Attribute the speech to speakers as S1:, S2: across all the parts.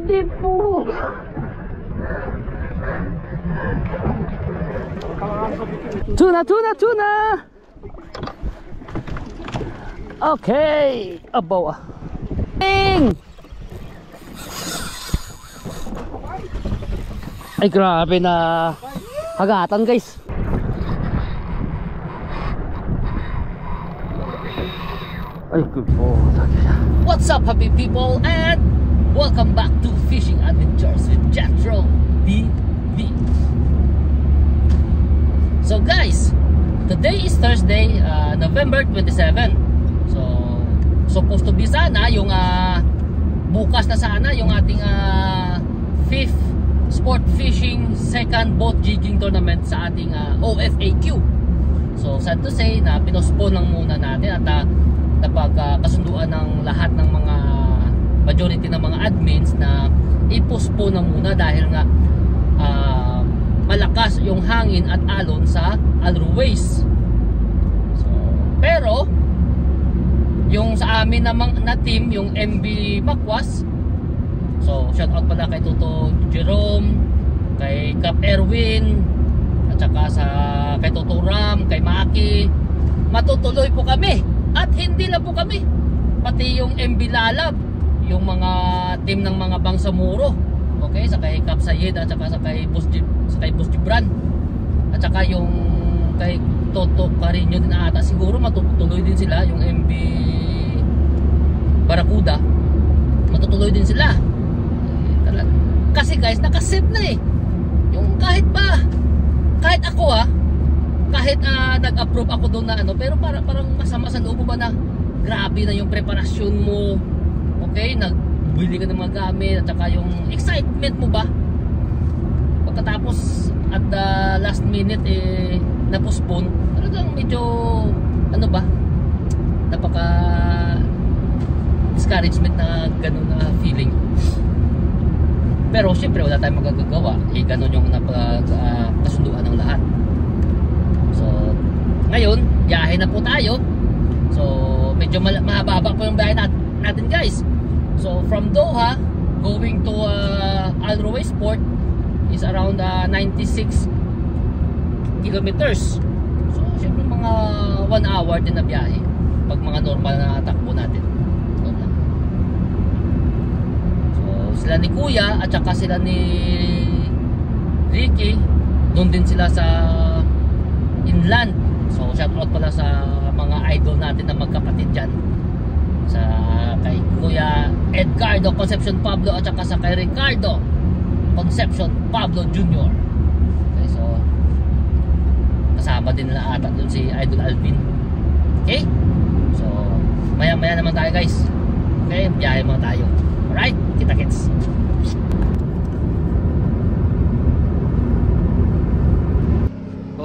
S1: Hindi po. Tuna, tuna, tuna. Okay. Abaw. Ay grabe na hagatan guys. Ay good po. What's up happy people and welcome back to Fishing Adventures with Jethro TV. So guys, today is Thursday, November 27. So supposed to be sana yung bukas na sana yung ating 5th sport fishing second boat jigging tournament sa ating OFAQ. So sad to say na pinospone lang muna natin at napagkasunduan ng lahat ng mga majority ng mga admins na i-postpone na muna dahil nga malakas yung hangin at alon sa Alruways. So, pero yung sa amin na team, yung MB Makwas, so shout out pala kay Toto Jerome, kay Cap Erwin, at saka kay Toto Ram, kay Maki. Matutuloy po kami. At hindi lang po kami, pati yung MB Lalab, yung mga team ng mga Bangsamoro, okay, sa kay Cap Sayed at saka sa kay Boss Gibran, at saka yung kay Toto Carino din ata, siguro matutuloy din sila. Yung MB Barracuda, matutuloy din sila kasi guys, nakaset na eh. Yung kahit ako kahit nag-approve ako doon na pero parang masama sa loob mo ba na grabe na yung preparasyon mo, okay, nagbili ka ng mga gamit at saka yung excitement mo ba pagkatapos at the last minute na-postpone, talagang medyo napaka discouragement na gano'n na feeling. Pero syempre wala tayong magagagawa, ganun yung napakasunduan ng lahat. So ngayon, biyahe na po tayo. So medyo mahaba po yung biyahe natin guys. So from Doha going to Alruways Port is around 96 kilometers. So syempre mga 1 hour din na biyahe pag mga normal na takbo natin. Sila ni Kuya at saka sila ni Ricky, doon din sila sa inland. So shout out pala sa mga idol natin na magkapatid dyan, sa kay Kuya Edgardo Concepcion Pablo at saka sa kay Ricardo Concepcion Pablo Jr. Okay, so kasama din nila ata doon si Idol Alvin. Okay, so maya naman tayo guys. Okay, biyahe muna tayo. Alright, kita-kits.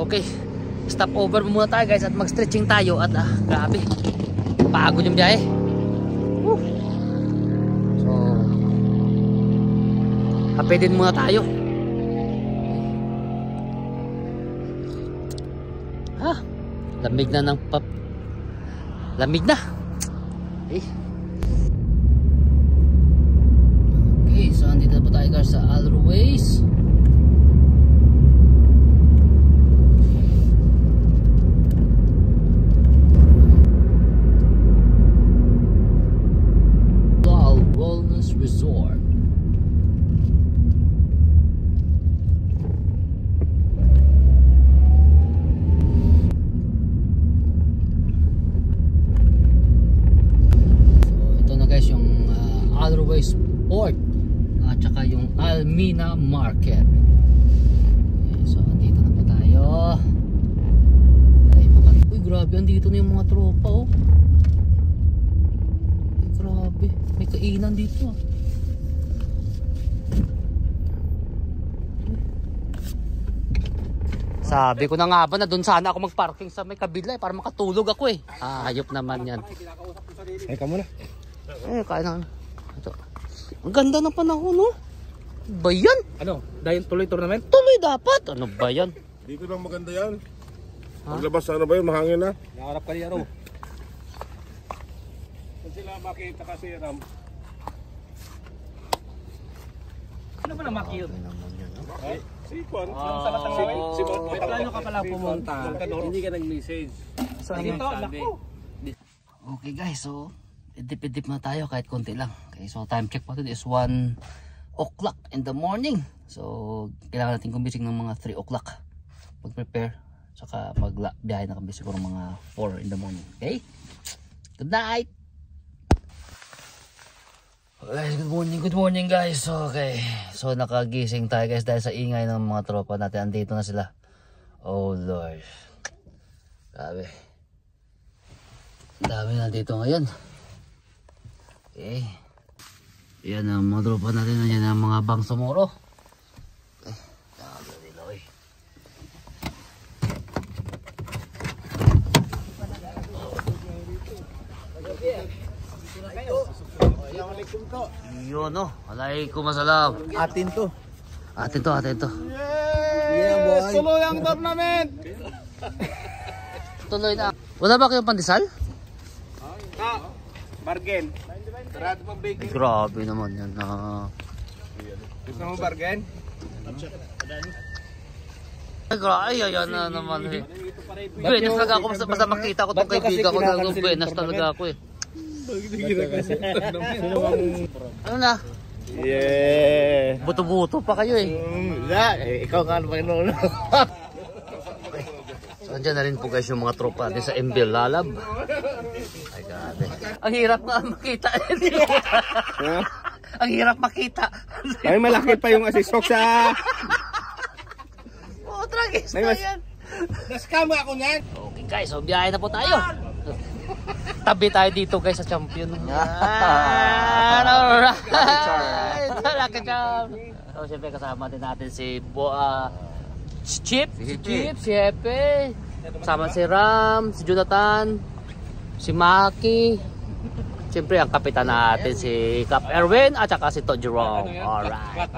S1: Okay, stop over muna tayo guys at mag-stretching tayo at grabe, pagod yung biyahe. So happy din muna tayo. Lamig na ng lamig na. Okay, so andito na po tayo guys sa Alruways. Wellness Resort. So ito na guys yung Alruways Port at saka yung Almina Market. Okay, so andito na po tayo. Uy grabe, andito na yung mga tropa oh. Grabe, may kainan dito ah. Sabi ko na nga ba na doon sana ako magparking sa may kabila para makatulog ako eh. Hayop naman yan.
S2: Ka muna.
S1: Kain na. Ito. Ang ganda ng panahon no? Ba yan?
S2: Ano? Dahil tuloy tournament?
S1: Tuloy dapat. Ano ba yan?
S3: Dito lang maganda yan. Paglabas ano ba yun? Mahangin na.
S2: Nakarap ka niya raw. Kung sila makita kasi Ram. Ano ba na makiyot?
S3: Si Juan.
S2: Si
S3: May plano ka pala pumunta.
S2: Hindi ka nag-message.
S1: Okay guys, so idip-idip na tayo kahit konti lang. Okay, so time check natin is 1 o'clock in the morning. So kailangan natin gumising ng mga 3 o'clock. Mag-prepare, saka magbiyahe na kami siguro mga 4 in the morning. Okay? Good night! Guys, good morning guys. Okay, so nakagising tayo guys dahil sa ingay ng mga tropa natin. Andito na sila. Oh Lord, grabe, dami na dito ngayon. Okay, yan ang mga tropa natin. Nandiyan ang mga Bangsamoro. Okay, dami nila eh. Yun no, Waalaikumsalam.
S2: Atin to.
S1: Atin to.
S2: Yeah, boy. Tuloy ang tournament.
S1: Tuloy na. Wala ba kayong pandesal?
S2: Bargain. Sarado pang baking.
S1: Grabe naman yan.
S2: Gusto mo bargain?
S1: Ay, grabe. Ayan na naman eh. Buenas talaga ako. Basta makita ko itong kaibigan ko. Buenas talaga ako eh. Ano na?
S2: Yeah.
S1: Buto-buto pa kayo eh.
S2: Ikaw nga naman noon.
S1: So, andyan na rin po guys yung mga tropa natin sa MB Lalab. Ay, grabe. Ang hirap nga makita. Ang hirap makita.
S2: Ay, malaki pa yung asisok sa...
S1: Oh, tragis na yan.
S2: Naskam ako niyan.
S1: Okay guys, so biyahe na po tayo. Tabi tayo dito guys sa champion. Alright. Lucky charm. So siyempre kasama din natin si Chip, si Hepe. Kasama si Ram, si Jonathan, si Maki. Siyempre ang kapitan natin si Cap Erwin at saka si Todd Jerome. Alright.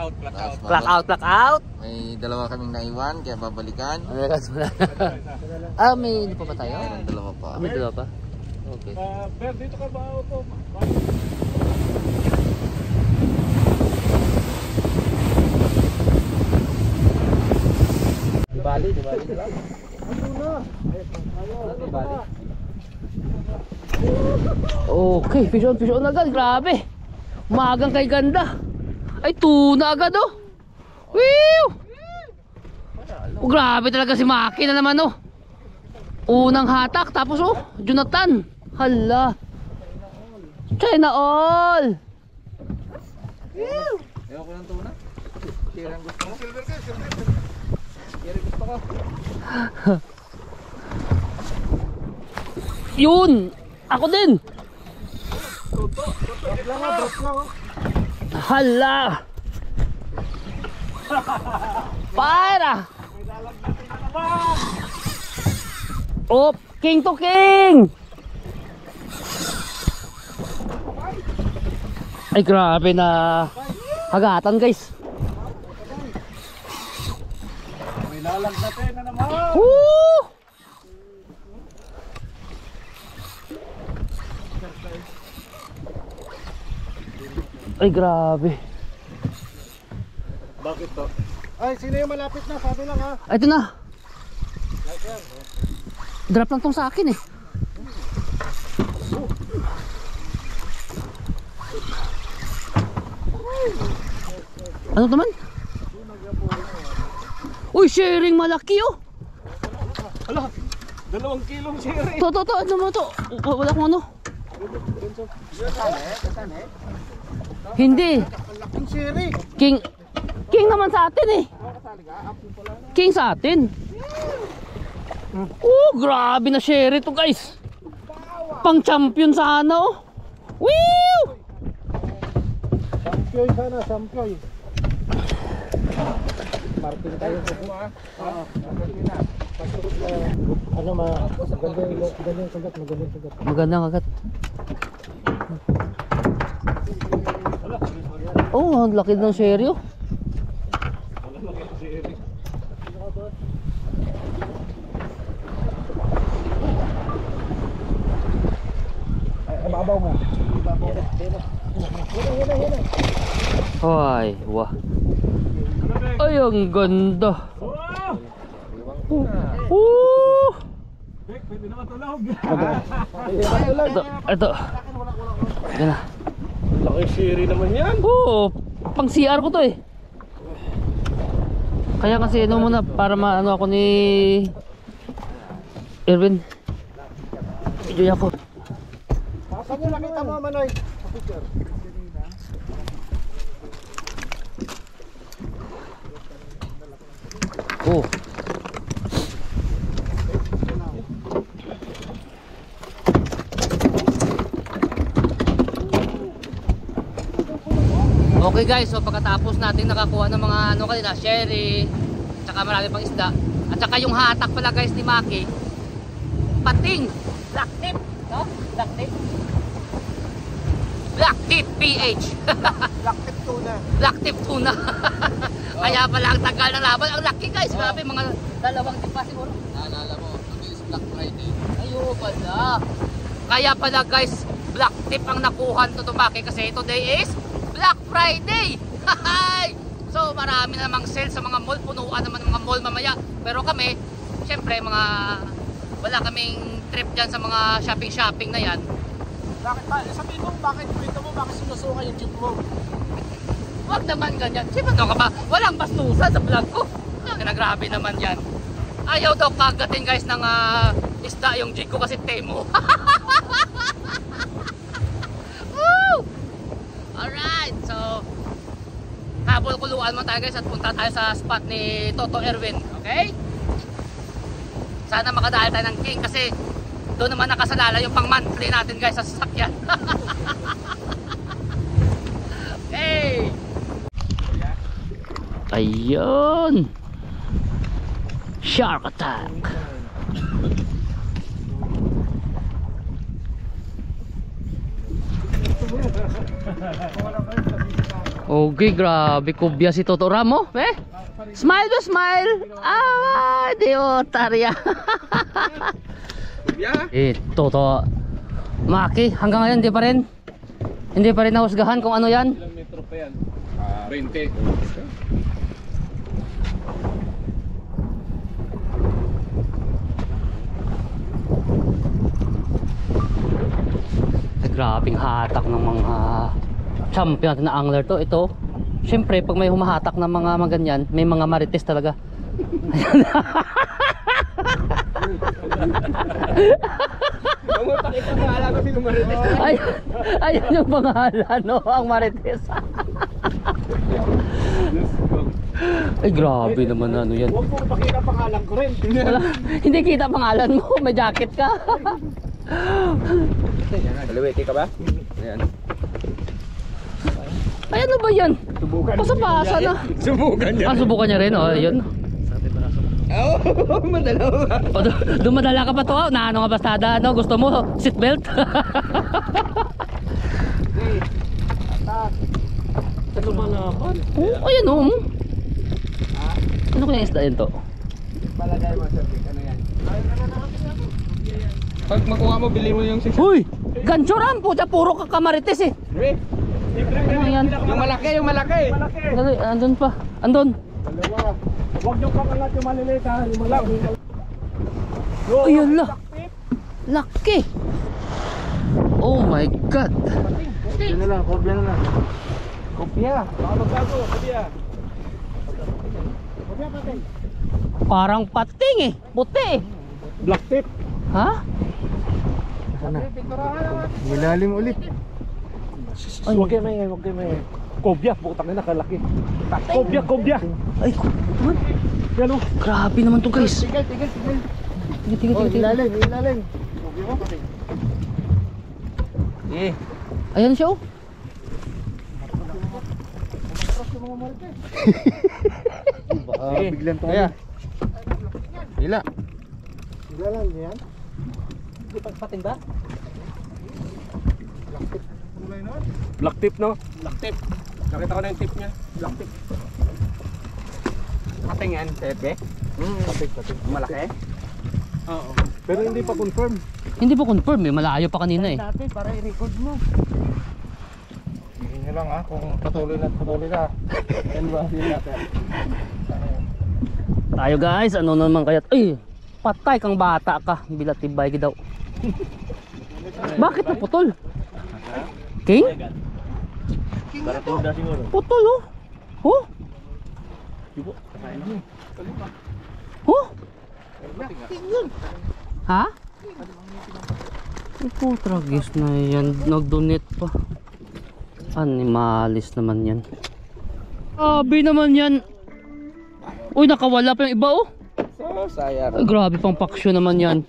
S1: Clock out.
S4: May dalawa kaming naiwan, kaya babalikan.
S1: May hindi pa ba tayo?
S4: Mayroong dalawa pa.
S1: May dalawa pa? Okay.
S3: Ber, dito ka ba ako?
S2: Di bali.
S1: Okay, fish on agad. Grabe. Magang kay ganda. Ay, tuna agad oh. Whew! Oh, grabe talaga si Maki na naman oh. Unang hatak, tapos oh, Jonathan. Hala. China all.
S4: Ewan ko ng tuna. Tirang gusto ko. Tirang gusto ko.
S1: Yun. Ako din. Hala. Para. Oh, king to king. Ay, grabe na hagatan guys.
S2: May lalagnatin na naman.
S1: Woo! Ay, grabe.
S2: Bakit to? Ay, sino yung malapit na? Sabi lang ha.
S1: Ay, ito na. Drop lang tong sa akin eh. Ano naman? Uy, sharing malaki oh.
S2: Ala, 2 kilong siri.
S1: To, ano mo to? Wala akong ano. Hindi.
S2: Laking siri.
S1: King naman sa atin eh. King sa atin. Oh, grabe na share ito guys. Pang champion sana oh. Woo!
S2: Sampyoy sana, sampyoy. Parking tayo sa buha. Oo, parking na. Ano magandang sagat.
S1: Magandang agad. Oh, ang laki ng seryo.
S2: ibabaw mo. Ibabaw. Hina.
S1: Ay, wah. Ay, ang ganda.
S2: Pwede naman tulog.
S1: Ito. Yan na.
S2: Laki siri naman yan.
S1: Oo, pang CR ko to eh. Kaya kasi ano muna para maano ako ni Erwin. Video ako.
S2: Saan yung nakita mo, Manoy? Sa picture.
S1: Oh. Okay guys, so pagkatapos natin nakakuha ng mga ano kanina, sherry, tsaka marami pang isda, at saka yung hatak pala guys ni Maki, pating, black tip, no? Black tip. Black tip PH.
S2: Black tip tuna.
S1: Black tip tuna. Kaya pala ang tagal ng laban. Ang laki guys, grabe mga dalawang tip pa siguro. Naalala mo, mabilis Black Friday. Ayun pala. Kaya pala guys, black tip ang nakuha to Maki kasi today is Black Friday. So marami namang sale sa mga mall, punuan naman ng mga mall mamaya. Pero kami, syempre wala kaming trip dyan sa mga shopping na yan.
S2: Bakit ba? Sabihin mo, bakit sinusuka yung jeep mo?
S1: Wag naman ganyan. Sino ka ba? Walang bastusan sa vlog ko. Grabe naman yan. Ayaw daw kagatin guys ng isda yung jig ko kasi temo. Woo! Alright, so habol-kuluan mo tayo guys at punta tayo sa spot ni Toto Erwin. Okay? Sana makadahil tayo ng king kasi doon naman nakasalala yung pang monthly natin guys sa sasakyan. Okay. Ayun. Shark attack. Okay, grabe kubya si Toto Ramo. Smile to smile. Ah, Diotarya. Toto Maki, hanggang ngayon hindi pa rin nahusgahan kung ano yan.
S4: Ilang metro pa yan? 20.
S1: Grabing hatak ng mga champion natin na angler to. Ito, syempre pag may humahatak ng mga maganyan, may mga marites talaga. Ayan. Ayun yung pangalan, no? Ang marites. Ay grabe naman ano yan.
S2: Huwag mo pakita pangalan ko rin.
S1: Wala, hindi kita pangalan mo, may jacket ka.
S4: Kaliwiti ka ba? Ayan.
S1: Ay ano ba yan?
S2: Subukan.
S1: Pasa-pasa na.
S4: Subukan niya.
S1: Subukan niya rin, oh, ayun.
S4: Oo, madalaw.
S1: O, dumadala ka pa to, naano nga bastada, ano? Gusto mo, seatbelt?
S2: Ano ba naman?
S1: Oh, ayun oh. Ano kaya isda yun to?
S4: Palagay mo sir, ano yan? Pag makuha mo, bili mo yung 6.
S1: Uy! Ganchoran po, puro kakamarites eh. Ano yan?
S4: Yung malaki.
S1: Dali, andun pa. Andun.
S2: Dalawa. Huwag nyo kakangat yung maliliit ha. Yung malaki.
S1: Ayun la. Laki. Oh my God.
S2: Yan na lang, kopya na lang.
S4: Kopya. Baka magbago, kopya.
S2: Kopya patay.
S1: Parang pating eh. Puti eh.
S2: Black tip.
S1: Ha?
S2: Sana. Milalim ulit.
S1: Ay,
S2: Huwag kayo may, Kopya, putang na nakalaki. Kopya.
S1: ay, man.
S2: Yan o.
S1: Grabe naman to guys.
S2: Tigil.
S1: Tingnan.
S2: Ilalim.
S1: Ayan siya oh.
S2: Biglan tayo.
S4: Kaya. Hila.
S2: Ilalim yan.
S1: Hindi pating ba?
S2: Black tip no?
S4: Black tip. Nakita ko na yung tip niya. Black tip. Pating yan, Pepe.
S2: Pating.
S4: Malaki.
S2: Oo. Pero hindi pa confirm.
S1: Hindi pa confirm eh, malayo pa kanina eh.
S2: Dati para i-record mo. Hindi nyo lang kung patuloy na. Yan ba natin?
S1: Tayo guys, ano naman kaya? Ay, patay kang bata ka, bilatibay daw. Bakit naputol? King?
S2: Baratuda siguro.
S1: Putol oh. Oh? Oh? Ha? Ito, tragis na yan. Nag-donate pa. Animalis naman yan. Grabe naman yan. Uy, nakawala pa yung iba oh.
S2: So, sayang.
S1: Ay, grabe pang paksyo naman yan.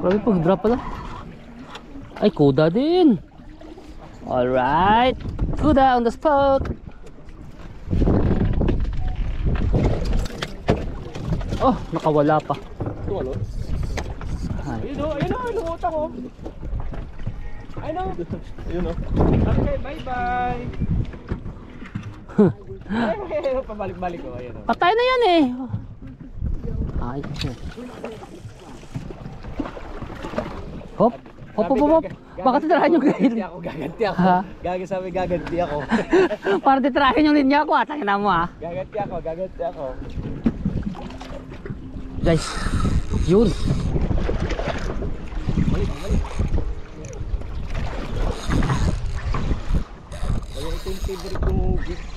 S1: Grabe pag drop pala. Ay, kuda din. Alright. Kuda on the spot. Oh, nakawala pa.
S2: Ayun o, lumuta ko. Ayun o. Okay, bye-bye. Ayun, pabalik-balik ko. Ayun o.
S1: Patay na yan eh. Ay, hop. Hop, hop, hop, hop. Baka titirahin yung gaganti
S2: ako. Gaganti ako.
S1: Ha?
S2: Gaganti ako.
S1: Para titirahin yung linya ko. Tangin na mo ha.
S2: Gaganti ako.
S1: Guys, yun.
S2: Ayun, ito yung favorite kong gift.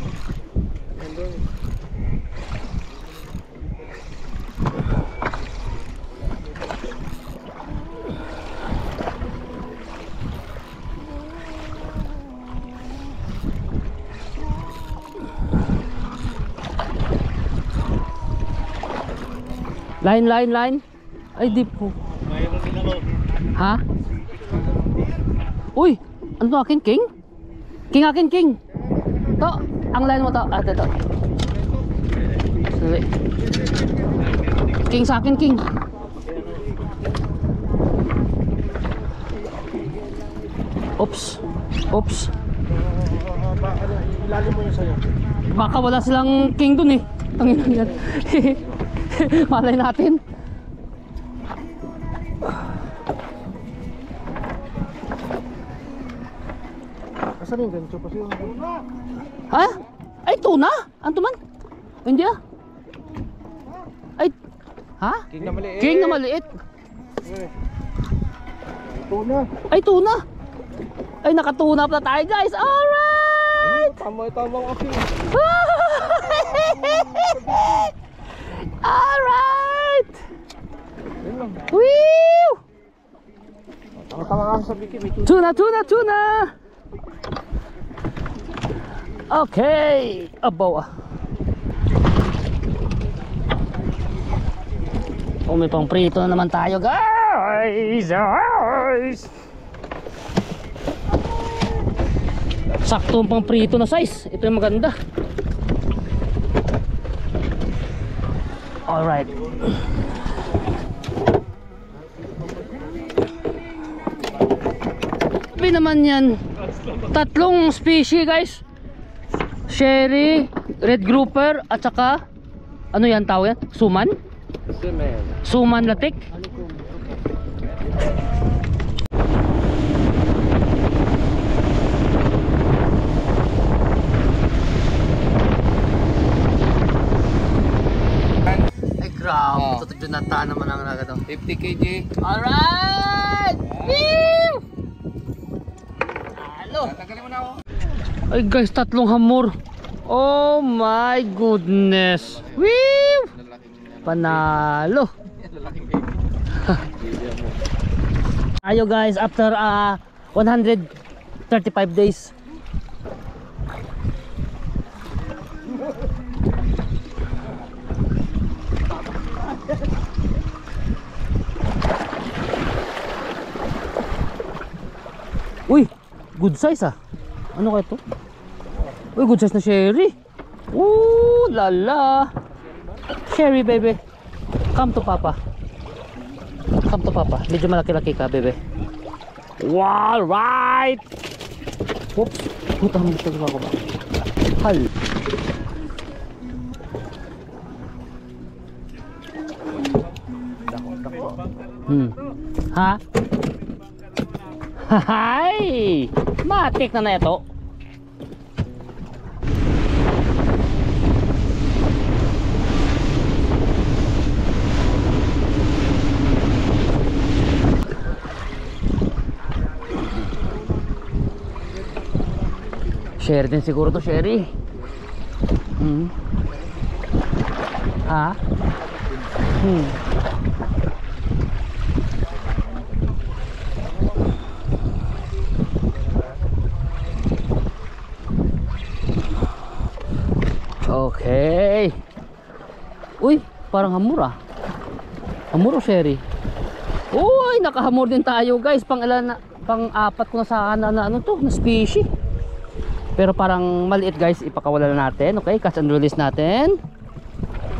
S1: Line. Ay, di po. Ha? Uy, ano to akin, King? King. To, ang line mo to. Ah, ito. Sorry. King sa akin, King. Oops.
S2: Ilalim mo yun sa'yo.
S1: Baka wala silang King dun eh. Tangin yan. Malay natin.
S2: Asan yung gancho pa siya?
S1: Ha? Ay, tuna? Ano man? Hindi ah. Ay, ha?
S2: King na maliit.
S1: King na maliit.
S2: Tuna.
S1: Ay, tuna. Ay, nakatuna pa tayo guys. Alright.
S2: Tama kasi.
S1: Alright. Woo!
S2: Tama ka sa biki.
S1: Tuna. Okay. Abaw ah. Oh, may pang prito na naman tayo guys. Saktong pang prito na size. Ito yung maganda. Alright. Sabi naman yan, tatlong species guys. Sherry, red grouper, at saka ano yan tawag yan? Suman? Suman latik. Ay grabe, ito Jonathan naman ang naga daw.
S2: 50 kg.
S1: Alright! Woo! Halo!
S2: Tagalin mo na ako.
S1: Ay guys, tatlong hamor. Oh my goodness. Woo! Panalo. Ayo guys, after 135 days. Uy, good size ah. Ano kaya to? Uy, good size na sherry. Ooh, lala. Sherry baby. Come to papa. Medyo malaki-laki ka baby. Wow, right. Oops. Puta mo siya ako ba? Hal. Ha? Hay! Matik na ito. Sherry din siguro to, Sherry. Ha? Okay. Uy, parang hamur ah. Hamur o Sherry? Uy, nakahamur din tayo guys. Pang-apat ko na sa ano to, na species. Pero parang maliit guys, ipakawala na natin. Okay, catch and release natin.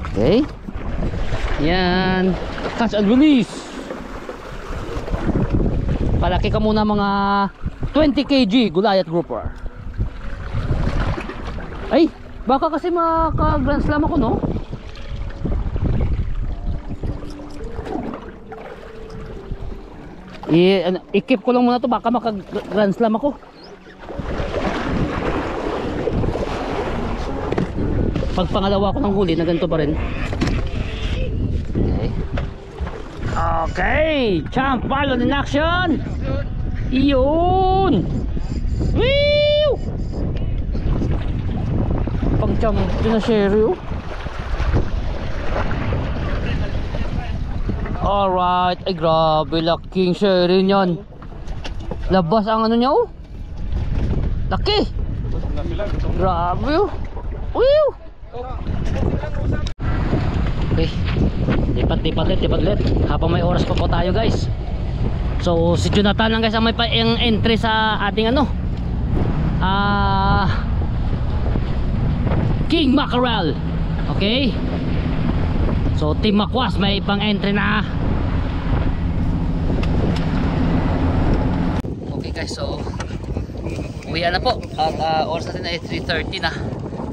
S1: Okay. Yan, catch and release. Palaki ka muna mga 20 kg Goliath grouper. Ay, baka kasi maka-grand slam ako, no? I-keep ko lang muna to, baka maka-grand slam ako. Pag pangalawa ko ng huli na ganito pa rin. Okay. Okay, champ balon in action. Iyon. Woo! Pang champ din na Sherry. Alright, ay grabe, laking Sherry niyan. Labas ang ano niya, oh. Laki. Grabe, oh. Woo! Okay, lipat ulit habang may oras pa po tayo guys. So si Jonathan lang guys ang may yung entry sa ating ano, King Mackerel. Okay, so Team Makwas may pang entry na. Okay guys, so uwian na po at oras natin ay 3:30 na.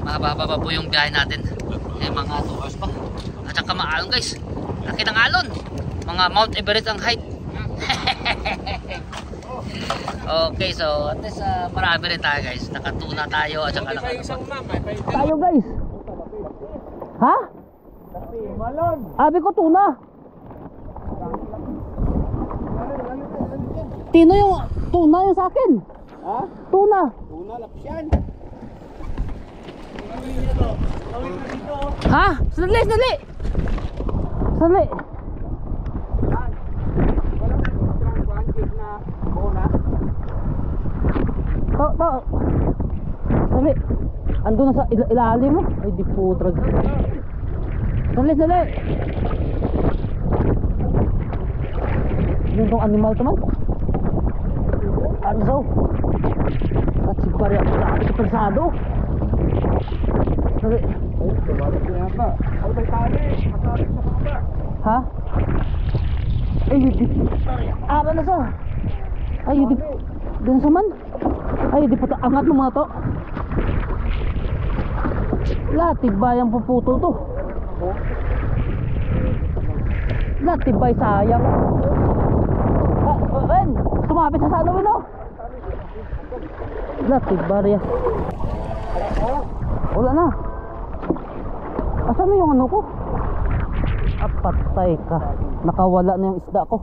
S1: Mahaba pa po yung biyahe natin. Eh, mga 2 hours pa. At saka maalon guys. Laki ng alon. Mga Mount Everest ang height. Okay, so at least marami rin tayo guys. Nakatuna tayo at saka tayo guys. Ha?
S2: Malon.
S1: Abi ko tuna. Tino yung tuna yung sa akin.
S2: Ha?
S1: Tuna.
S2: Tuna lapsyan.
S1: Ha? Sandali. Sandali. Ando na sa ilalim mo. Ay di po drag. Sandali. Yung tong animal teman. Ano? At si pare ako sa ating persado. Sandali. Ha? Ay, yudi. Ano na sa? Ay, yudi. Doon sa man. Ay, yudi pata. Angat mo mga to. Latibay ang puputol to. Latibay sayang. Ben, sumapit sa sano mo. Latibay ya. Wala na. Asan na yung ano ko? Patay ka. Nakawala na yung isda ko.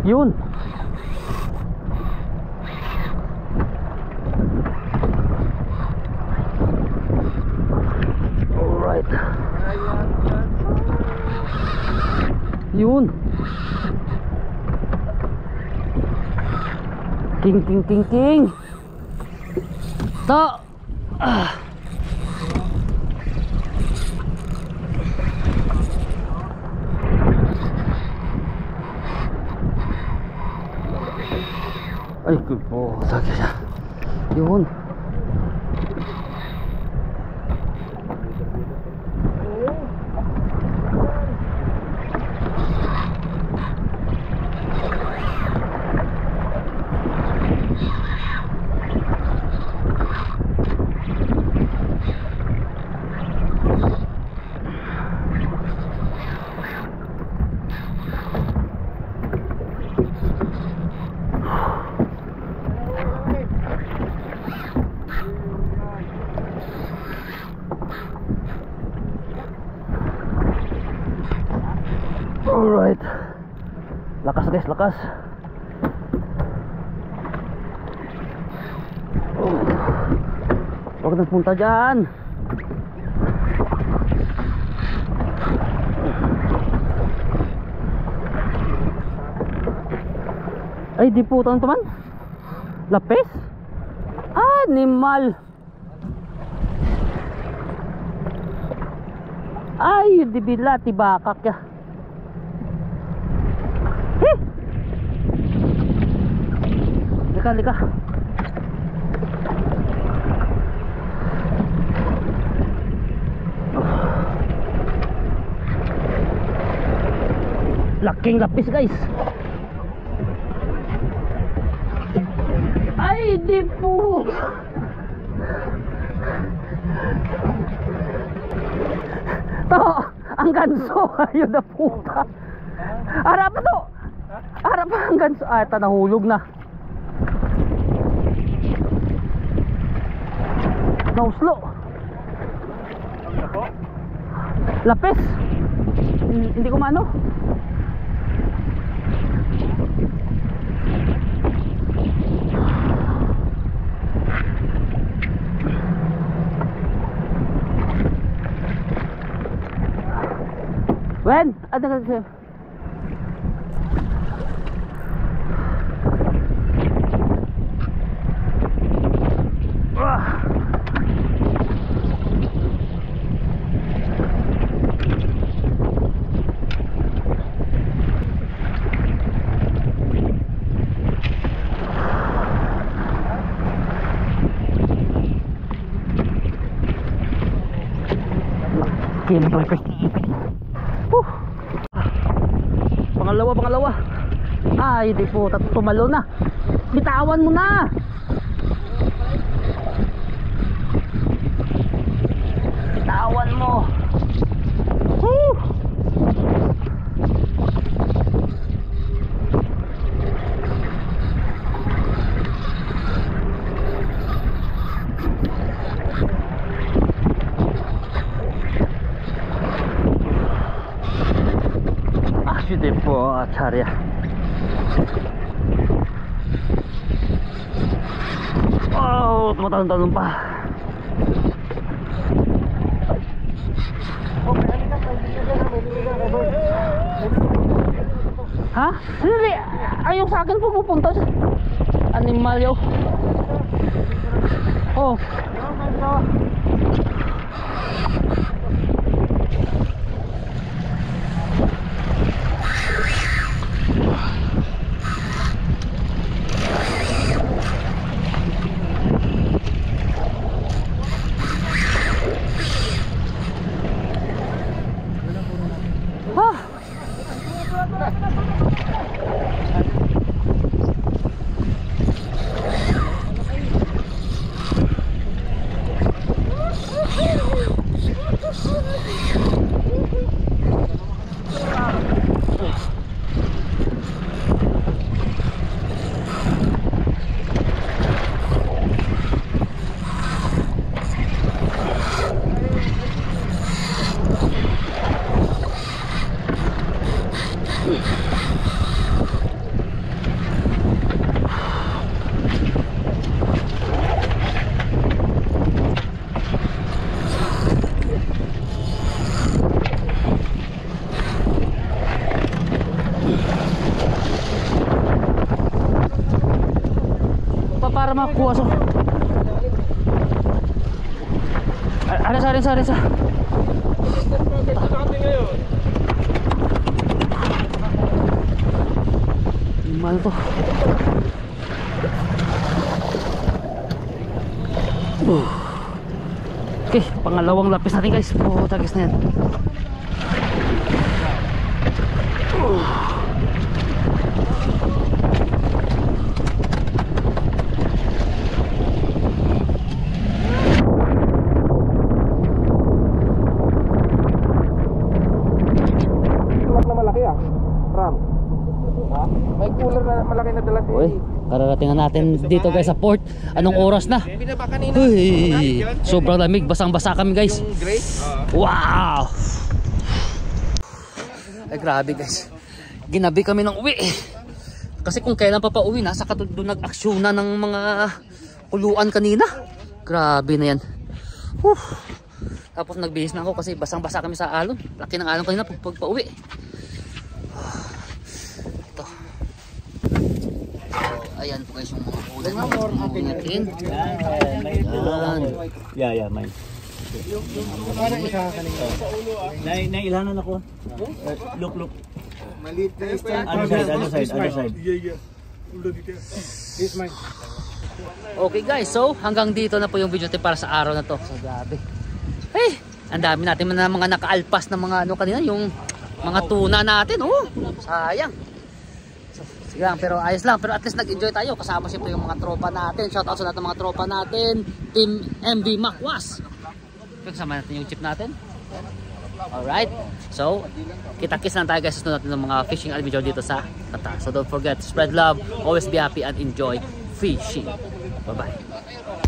S1: Yun. Alright. Yun. King. To. Ay, good po. Sakit siya. Yun. guys, lakas. Huwag na punta dyan. Ay, di po ito man. Lapis? Animal. Ay, di bila, tibakak ya. Lika, lika. Laking lapis guys. Ay, di po. To, ang ganso. Ayun na puta. Harap pa to. Harap pa ang ganso. Ah, ito nahulog na. Nauslo. Lapis. Hindi ko maano. Wen, ada kasi. Pangalawa. Ay, di po, tumalo na. Bitawan mo na. Bitawan mo. Woo! Di po, Acharya. Oh, tumatalon-talon pa. Ha? Hindi. Ayong sa akin pumupunta siya. Animal yo. Oh. Para makuha so. Aris. Gimana tuh? Oke, pangalawang lapis natin guys. Oh, tagis na yan.
S4: May cooler na malaki na dala si.
S1: Uy, kararatingan natin dito guys sa port. Anong oras na?
S4: Binaba kanina.
S1: Uy, sobrang lamig, basang-basa kami guys.
S4: Yung gray.
S1: Wow! Ay grabe guys. Ginabi kami ng uwi. Kasi kung kailan pa pauwi na, saka doon nag-aksyon na ng mga kuluan kanina. Grabe na yan. Tapos nagbihis na ako kasi basang-basa kami sa alon. Laki ng alon kanina pag pauwi. Ito. Ayan po guys yung mga ulan natin.
S2: Yeah, mine. Nailanan ako. Look.
S4: Maliit na isa.
S2: Other side.
S4: This mine.
S1: Okay guys, so hanggang dito na po yung video natin para sa araw na to. So grabe. Hey, ang dami natin na mga nakaalpas na mga ano kanina, yung mga tuna natin. Oh, sayang. So, sige lang, pero ayos lang. Pero at least nag-enjoy tayo. Kasama siyempre yung mga tropa natin. Shoutout sa lahat ng mga tropa natin. Team MV Makwas. Kasama natin yung chip natin. Alright. So, kita-kits lang tayo guys sa natin ng mga fishing adventure dito sa Qatar. So don't forget, spread love, always be happy and enjoy fishing. Bye-bye.